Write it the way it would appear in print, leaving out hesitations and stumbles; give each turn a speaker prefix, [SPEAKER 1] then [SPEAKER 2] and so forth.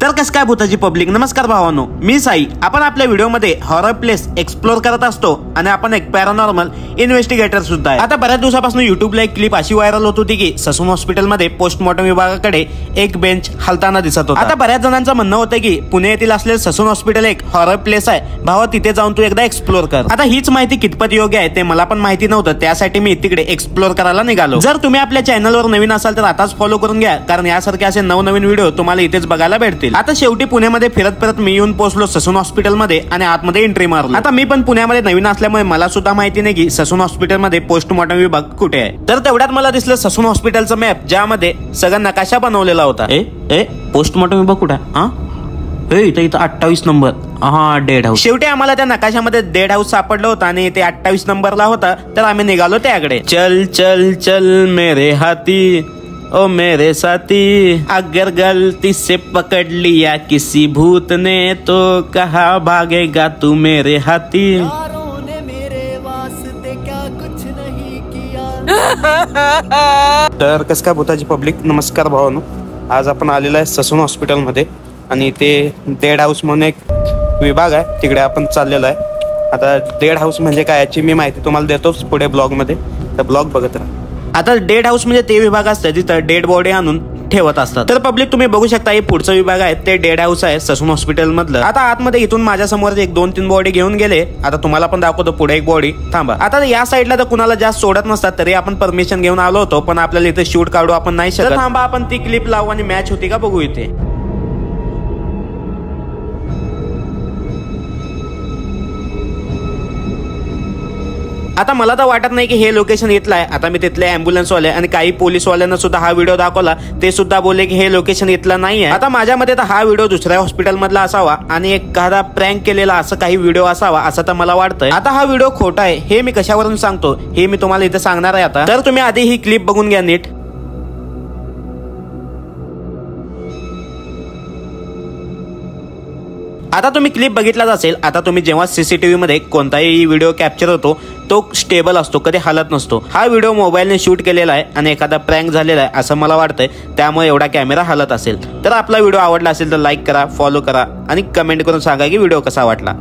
[SPEAKER 1] तर कसं काय भूताची पब्लिक, नमस्कार भावांनो, मी साई. आपण आपल्या व्हिडिओमध्ये हॉरर प्लेस एक्सप्लोर करत असतो आणि आपण एक पॅरानॉर्मल इन्व्हेस्टिगेटर सुद्धा आहे. आता बऱ्याच दिवसापासून युट्यूबला एक क्लिप अशी व्हायरल होत होती की ससून हॉस्पिटलमध्ये पोस्टमॉर्टम विभागाकडे एक बेंच हलताना दिसत होता. आता बऱ्याच जणांचं म्हणणं होतं की पुणे येथील असलेलं ससून हॉस्पिटल एक हॉरर प्लेस आहे, भावा तिथे जाऊन तू एकदा एक्सप्लोर कर. आता हीच माहिती कितपत योग्य आहे ते मला पण माहिती नव्हतं, त्यासाठी मी तिकडे एक्सप्लोर करायला निघालो. जर तुम्ही आपल्या चॅनलवर नवीन असाल तर आताच फॉलो करून घ्या, कारण यासारखे असे नवनवीन व्हिडिओ तुम्हाला इथेच बघायला भेटतील. आता शेवटी पुण्यामध्ये फिरत फिरत मी येऊन पोहोचलो ससून हॉस्पिटलमध्ये आणि आतमध्ये एंट्री मारलो. आता मी पण पुण्यामध्ये नवीन असल्यामुळे मला सुद्धा माहिती नाही की ससून हॉस्पिटलमध्ये पोस्टमॉर्टम विभाग कुठे आहे. तर तेवढ्यात मला दिसलं ससून हॉस्पिटलचं मॅप, ज्यामध्ये सगळा नकाशा बनवलेला होता. पोस्टमॉर्टम विभाग कुठे आहे? इथं 28 नंबर, हा डेड हाऊस. शेवटी आम्हाला त्या नकाशामध्ये डेड हाऊस सापडलं होतं आणि ते 28 नंबरला होता, तर आम्ही निघालो त्याकडे. चल चल चल मेरे हाथी ओ मेरे साथी, अगर गलती से पकड़ लिया किसी भूत ने तो कहा भागेगा तू मेरे हाथी. तर कसं काय भूताची पब्लिक, नमस्कार भावांनो. आज आपण आलेलो आहे ससून हॉस्पिटलमध्ये आणि ते डेड हाऊस म्हणून एक विभाग आहे, तिकडे आपण चाललेलो आहे. आता डेड हाऊस म्हणजे काय याची मी माहिती तुम्हाला देतोच पुढे ब्लॉग मध्ये, तर ब्लॉग बघत राहा. आता डेड हाऊस म्हणजे ते विभाग असतं जिथं डेड बॉडी आणून ठेवत असतात. तर पब्लिक तुम्ही बघू शकता हे पुढचा विभाग आहे, ते डेड हाऊस आहे ससून हॉस्पिटल मधलं. आता आतमध्ये इथून माझ्या समोर एक 2-3 बॉडी घेऊन गेले. आता तुम्हाला पण दाखवतो पुढे एक बॉडी. थांबा, आता या साईडला तर कुणाला जास्त सोडत नसतात, तरी आपण परमिशन घेऊन आलो होतो, पण आपल्याला इथे शूट काढू आपण नाही शकत. थांबा, आपण ती क्लिप लावू आणि मॅच होती का बघू इथे. आता मला तर वाटत नाही की हे लोकेशन इथलं आहे. आता मी तिथले अँब्युलन्स वाले आणि काही पोलीस वाल्यांना सुद्धा हा व्हिडिओ दाखवला, ते सुद्धा बोलले की हे लोकेशन इथलं नाही आहे. आता माझ्या मते तर हा व्हिडिओ दुसऱ्या हॉस्पिटल मधला असावा आणि एखादा प्रँक केलेला असं काही व्हिडिओ असावा असं तर मला वाटतंय. आता हा व्हिडिओ खोटा आहे हे मी कशावरून सांगतो हे मी तुम्हाला इथे सांगणार आहे. आता तर तुम्ही आधी ही क्लिप बघून घ्या नीट. आता तुम्ही क्लिप बघितलाच असेल. आता तुम्ही जेव्हा सीसीटीव्ही मध्ये कोणताही व्हिडिओ कॅप्चर होतो तो स्टेबल असतो, कधी हलत नसतो. हा व्हिडिओ मोबाईलने शूट केलेला आहे आणि एखादा प्रँक झालेला आहे असं मला वाटतंय, त्यामुळे एवढा कॅमेरा हलत असेल. तर आपला व्हिडिओ आवडला असेल तर लाईक करा, फॉलो करा आणि कमेंट करून सांगा की व्हिडिओ कसा वाटला.